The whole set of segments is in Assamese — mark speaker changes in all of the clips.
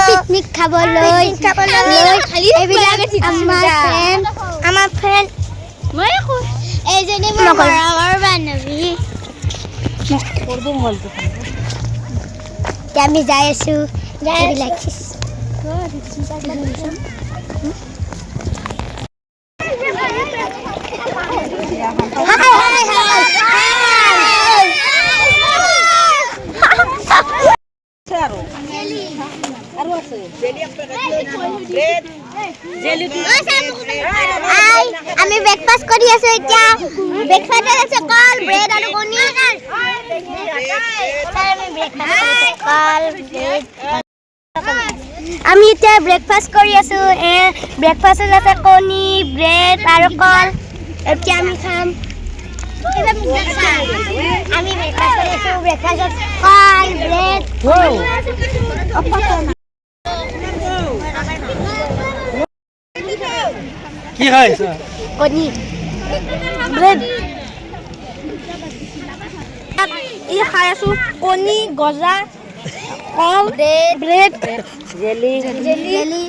Speaker 1: পিকনিক খাবলৈ আমাৰ ফ্ৰেণ্ড এইজনী মোৰ ঘৰৰ বান্ধৱী আমি যাই আছো আমি ব্ৰেকফাষ্ট কৰি আছো এতিয়া ব্ৰেকফাস্টত আছে কল ব্ৰেড আৰু কণী আমি এতিয়া ব্ৰেকফাষ্ট কৰি আছো ব্ৰেকফাস্টত আছে কণী ব্ৰেড আৰু কল এতিয়া আমি খাম আমি ব্ৰেকফাষ্ট কৰি আছো ব্ৰেকফাস্টত কল ব্ৰেড
Speaker 2: কি খাইছা
Speaker 1: কণী ব্ৰেড এই খাই আছো কণী গজা কল ব্ৰেড জেলি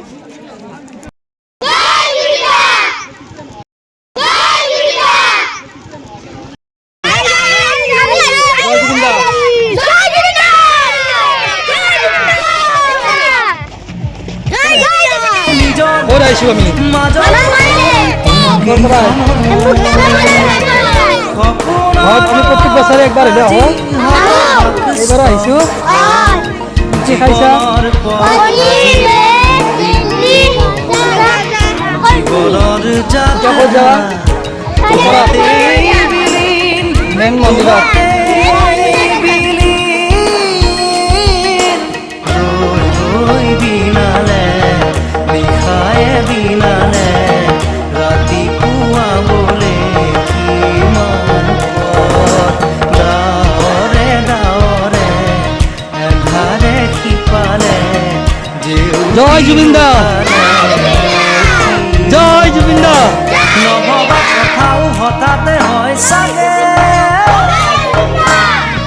Speaker 2: ক'ত আহিছো আমি আমি প্ৰত্যেক বছৰে একবাৰ হ'লে আহোঁ এইবাৰো আহিছো কি খাইছা ক'ত যাবা মেইন মন্দিৰত জয় জুবিন দা জয় জুবিন দা
Speaker 3: নভবা কথাও হঠাতে হয় চাগে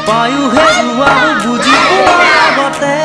Speaker 3: বায়ুহে ধোৱাও বুজি পোৱাৰ আগতে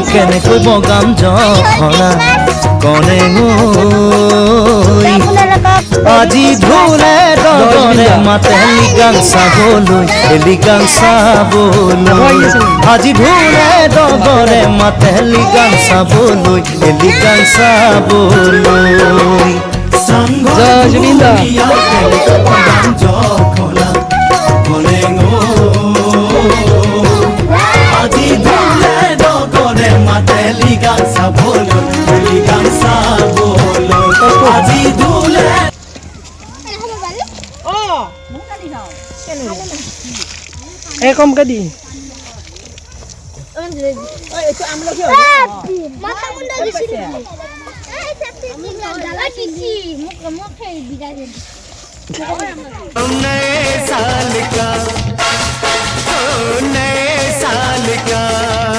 Speaker 3: কেনেকৈ বগাম জখলা কণেঙ আজি ঢোলে ডগৰে মাতে লিগাং চাবলৈ লিগাং চাবলৈ আজি ঢোলে ডগৰে মাতে লিগাং চাবলৈ লিগাং চাবলৈ
Speaker 2: জয় জুবিন দা
Speaker 3: আজি ঢোলে ডগৰে মাতে লিগাং চাবলৈ লিগাং চাবলৈ আজি ঢোলে
Speaker 2: এই কমকে দি
Speaker 3: नए साल का